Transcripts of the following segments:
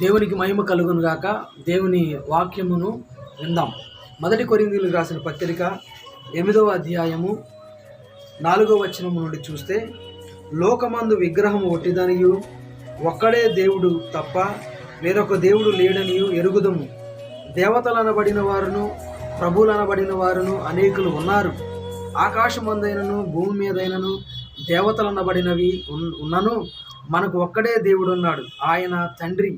దేవునికి మహిమ కలుగును గాక. దేవుని వాక్యమును విందాం. 1 కొరింథీయులకు రాసిన పత్రిక 8వ అధ్యాయము 4వ వచనము నుండి చూస్తే, లోకమందు విగ్రహము ఒట్టిదనియు ఒక్కడే దేవుడు తప్ప వేరొక దేవుడు లేడనియు ఎరుగుదము. దేవతలనబడిన వారును ప్రభువులనబడిన వారును అనేకులు ఉన్నారు. ఆకాశమందైనను భూమి మీదైనను దేవతలనబడినవి ఉన్నను మనకు ఒక్కడే దేవుడున్నాడు, ఆయన తండ్రి.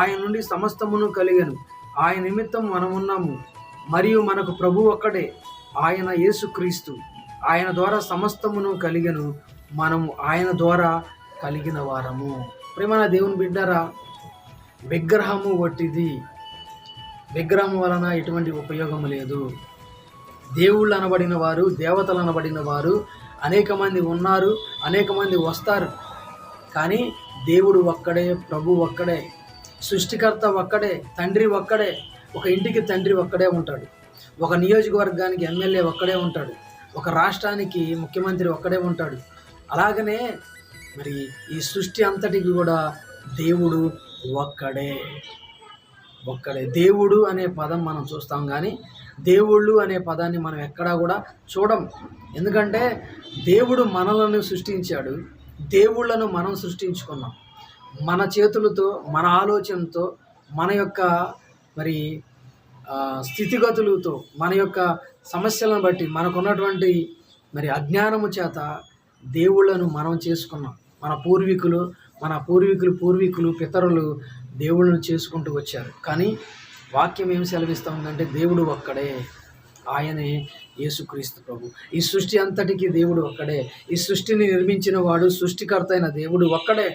ఆయన నుండి సమస్తమును కలిగెను, ఆయన నిమిత్తం మనమున్నాము. మరియు మనకు ప్రభు ఒక్కడే, ఆయన యేసుక్రీస్తు. ఆయన ద్వారా సమస్తమును కలిగెను, మనము ఆయన ద్వారా కలిగిన వారము. ప్రేమన దేవుని బిడ్డరా, విగ్రహము వట్టిది. విగ్రహం వలన ఎటువంటి ఉపయోగము లేదు. దేవుళ్ళు అనబడిన వారు, దేవతలు అనబడిన వారు అనేక మంది ఉన్నారు, అనేక మంది వస్తారు. కానీ దేవుడు ఒక్కడే, ప్రభు ఒక్కడే, సృష్టికర్త ఒక్కడే, తండ్రి ఒక్కడే. ఒక ఇంటికి తండ్రి ఒక్కడే ఉంటాడు, ఒక నియోజకవర్గానికి ఎమ్మెల్యే ఒక్కడే ఉంటాడు, ఒక రాష్ట్రానికి ముఖ్యమంత్రి ఒక్కడే ఉంటాడు. అలాగనే మరి ఈ సృష్టి అంతటికి కూడా దేవుడు ఒక్కడే. దేవుడు అనే పదం మనం చూస్తాం, కానీ దేవుళ్ళు అనే పదాన్ని మనం ఎక్కడా కూడా చూడం. ఎందుకంటే దేవుడు మనలను సృష్టించాడు, దేవుళ్ళను మనం సృష్టించుకున్నాం. మన చేతులతో, మన ఆలోచనతో, మన యొక్క మరి స్థితిగతులతో, మన యొక్క సమస్యలను బట్టి, మనకున్నటువంటి మరి అజ్ఞానము చేత దేవుళ్ళను మనం చేసుకున్నాం. మన పూర్వీకులు పితరులు దేవుళ్ళను చేసుకుంటూ వచ్చారు. కానీ వాక్యం ఏం సెలవిస్తూ ఉందంటే దేవుడు ఒక్కడే, ఆయనే యేసుక్రీస్తు ప్రభు. ఈ సృష్టి అంతటికి దేవుడు ఒక్కడే. ఈ సృష్టిని నిర్మించిన వాడు, సృష్టికర్త అయిన దేవుడు ఒక్కడే,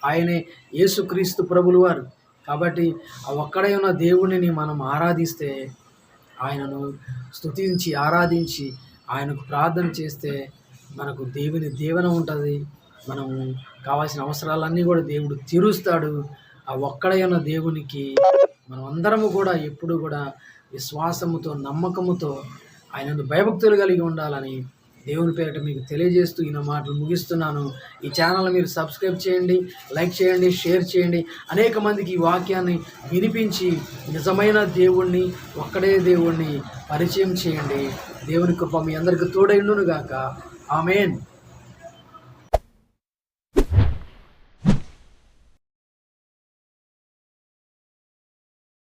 ఆయనే యేసుక్రీస్తు ప్రభులు వారు. కాబట్టి ఆ ఒక్కడే ఉన్న దేవుడిని మనం ఆరాధిస్తే, ఆయనను స్తుతించి ఆరాధించి ఆయనకు ప్రార్థన చేస్తే మనకు దేవుని దీవెన ఉంటుంది. మనము కావాల్సిన అవసరాలన్నీ కూడా దేవుడు తీరుస్తాడు. ఆ ఒక్కడే ఉన్న దేవునికి మనం అందరము కూడా ఎప్పుడు కూడా విశ్వాసముతో, నమ్మకముతో, ఆయనను భయభక్తులు కలిగి ఉండాలని దేవుని పేరిట మీకు తెలియజేస్తూ ఈయన మాటలు ముగిస్తున్నాను. ఈ ఛానల్ మీరు సబ్స్క్రైబ్ చేయండి, లైక్ చేయండి, షేర్ చేయండి. అనేక మందికి ఈ వాక్యాన్ని వినిపించి నిజమైన దేవుణ్ణి, ఒక్కడే దేవుణ్ణి పరిచయం చేయండి. దేవుని కృప మీ అందరికీ తోడైండును గాక. ఆమేన్.